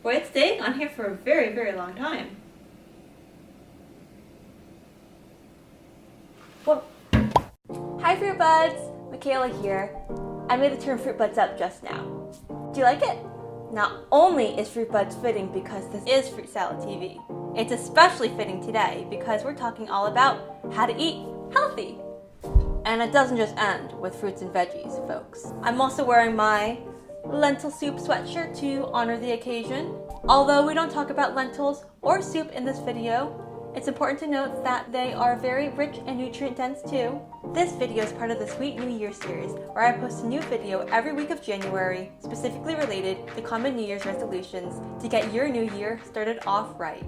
Boy, it's staying on here for a very, very long time. Whoa. Hi Fruit Buds! Micaela here. I made the term Fruit Buds up just now. Do you like it? Not only is Fruit Buds fitting because this is Fruit Salad TV, it's especially fitting today because we're talking all about how to eat healthy. And it doesn't just end with fruits and veggies, folks. I'm also wearing my lentil soup sweatshirt to honor the occasion. Although we don't talk about lentils or soup in this video, it's important to note that they are very rich and nutrient dense too. This video is part of the Sweet New Year series, where I post a new video every week of January, specifically related to common New Year's resolutions to get your new year started off right.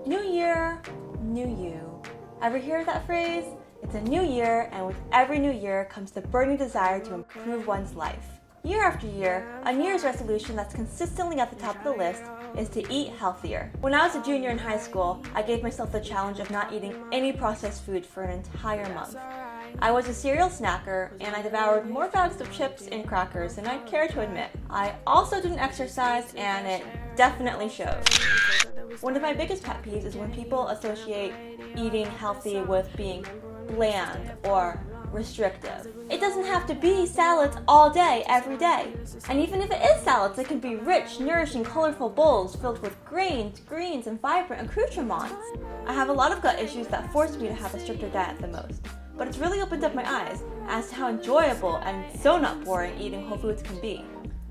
New year, new you. Ever hear that phrase? It's a new year, and with every new year comes the burning desire to improve one's life. Year after year, a New Year's resolution that's consistently at the top of the list is to eat healthier. When I was a junior in high school, I gave myself the challenge of not eating any processed food for an entire month. I was a cereal snacker, and I devoured more bags of chips and crackers than I'd care to admit. I also didn't exercise, and it definitely shows. One of my biggest pet peeves is when people associate eating healthy with being bland or restrictive. It doesn't have to be salads all day, every day. And even if it is salads, it can be rich, nourishing, colorful bowls filled with grains, greens, and vibrant accoutrements. I have a lot of gut issues that force me to have a stricter diet than most, but it's really opened up my eyes as to how enjoyable and so not boring eating whole foods can be.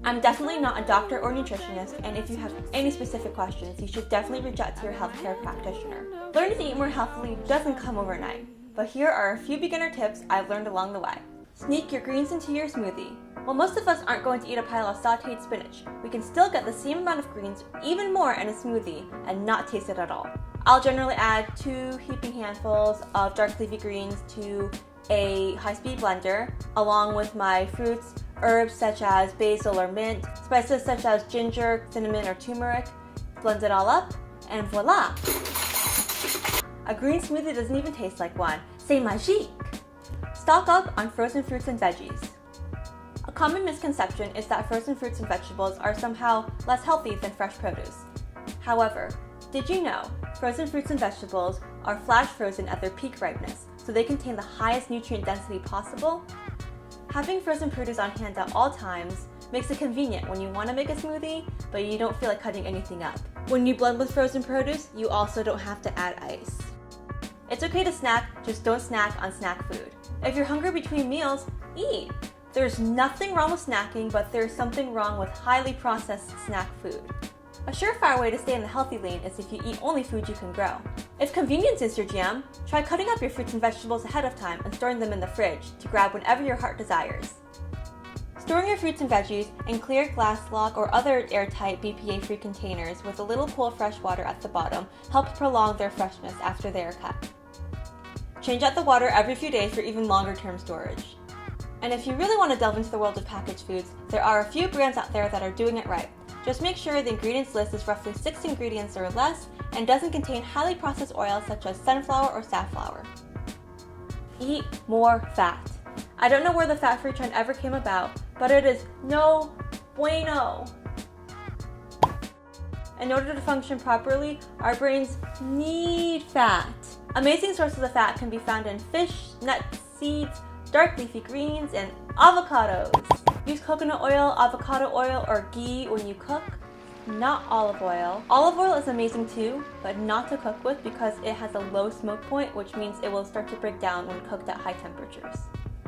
I'm definitely not a doctor or nutritionist, and if you have any specific questions, you should definitely reach out to your healthcare practitioner. Learning to eat more healthily doesn't come overnight, but here are a few beginner tips I've learned along the way. Sneak your greens into your smoothie. While most of us aren't going to eat a pile of sauteed spinach, we can still get the same amount of greens, even more, in a smoothie and not taste it at all. I'll generally add 2 heaping handfuls of dark leafy greens to a high-speed blender, along with my fruits, herbs such as basil or mint, spices such as ginger, cinnamon, or turmeric. Blend it all up, and voila! A green smoothie doesn't even taste like one. C'est magique! Stock up on frozen fruits and veggies. A common misconception is that frozen fruits and vegetables are somehow less healthy than fresh produce. However, did you know frozen fruits and vegetables are flash frozen at their peak ripeness, so they contain the highest nutrient density possible? Having frozen produce on hand at all times makes it convenient when you want to make a smoothie, but you don't feel like cutting anything up. When you blend with frozen produce, you also don't have to add ice. It's okay to snack, just don't snack on snack food. If you're hungry between meals, eat. There's nothing wrong with snacking, but there's something wrong with highly processed snack food. A surefire way to stay in the healthy lane is if you eat only food you can grow. If convenience is your jam, try cutting up your fruits and vegetables ahead of time and storing them in the fridge to grab whenever your heart desires. Storing your fruits and veggies in clear glass lock or other airtight BPA-free containers with a little pool of fresh water at the bottom helps prolong their freshness after they are cut. Change out the water every few days for even longer-term storage. And if you really want to delve into the world of packaged foods, there are a few brands out there that are doing it right. Just make sure the ingredients list is roughly 6 ingredients or less and doesn't contain highly processed oils such as sunflower or safflower. Eat more fat. I don't know where the fat-free trend ever came about, but it is no bueno. In order to function properly, our brains need fat. Amazing sources of fat can be found in fish, nuts, seeds, dark leafy greens, and avocados. Use coconut oil, avocado oil, or ghee when you cook, not olive oil. Olive oil is amazing too, but not to cook with because it has a low smoke point, which means it will start to break down when cooked at high temperatures.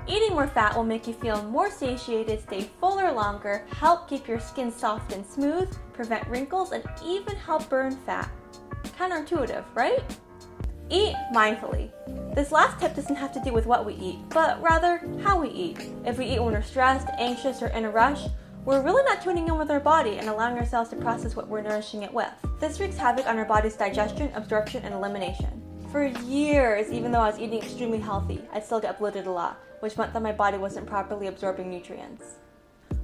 Eating more fat will make you feel more satiated, stay fuller longer, help keep your skin soft and smooth, prevent wrinkles, and even help burn fat. Counterintuitive, right? Eat mindfully. This last tip doesn't have to do with what we eat, but rather how we eat. If we eat when we're stressed, anxious, or in a rush, we're really not tuning in with our body and allowing ourselves to process what we're nourishing it with. This wreaks havoc on our body's digestion, absorption, and elimination. For years, even though I was eating extremely healthy, I'd still get bloated a lot, which meant that my body wasn't properly absorbing nutrients.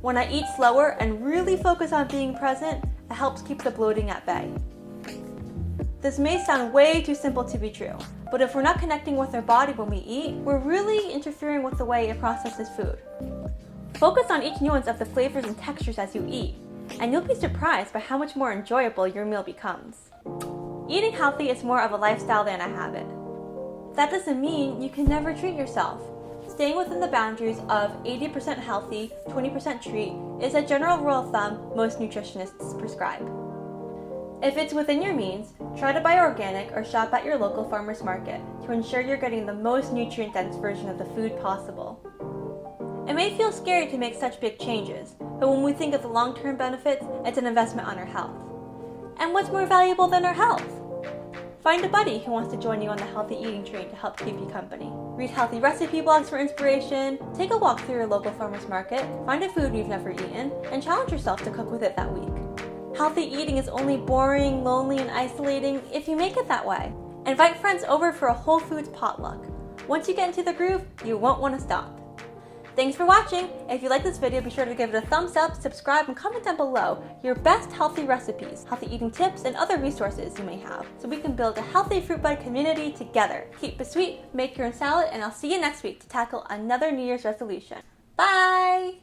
When I eat slower and really focus on being present, it helps keep the bloating at bay. This may sound way too simple to be true, but if we're not connecting with our body when we eat, we're really interfering with the way it processes food. Focus on each nuance of the flavors and textures as you eat, and you'll be surprised by how much more enjoyable your meal becomes. Eating healthy is more of a lifestyle than a habit. That doesn't mean you can never treat yourself. Staying within the boundaries of 80% healthy, 20% treat is a general rule of thumb most nutritionists prescribe. If it's within your means, try to buy organic or shop at your local farmer's market to ensure you're getting the most nutrient-dense version of the food possible. It may feel scary to make such big changes, but when we think of the long-term benefits, it's an investment on our health. And what's more valuable than our health? Find a buddy who wants to join you on the healthy eating train to help keep you company. Read healthy recipe blogs for inspiration, take a walk through your local farmer's market, find a food you've never eaten, and challenge yourself to cook with it that week. Healthy eating is only boring, lonely, and isolating if you make it that way. Invite friends over for a Whole Foods potluck. Once you get into the groove, you won't want to stop. Thanks for watching. If you like this video, be sure to give it a thumbs up, subscribe, and comment down below your best healthy recipes, healthy eating tips, and other resources you may have, so we can build a healthy fruit bud community together. Keep it sweet, make your own salad, and I'll see you next week to tackle another New Year's resolution. Bye!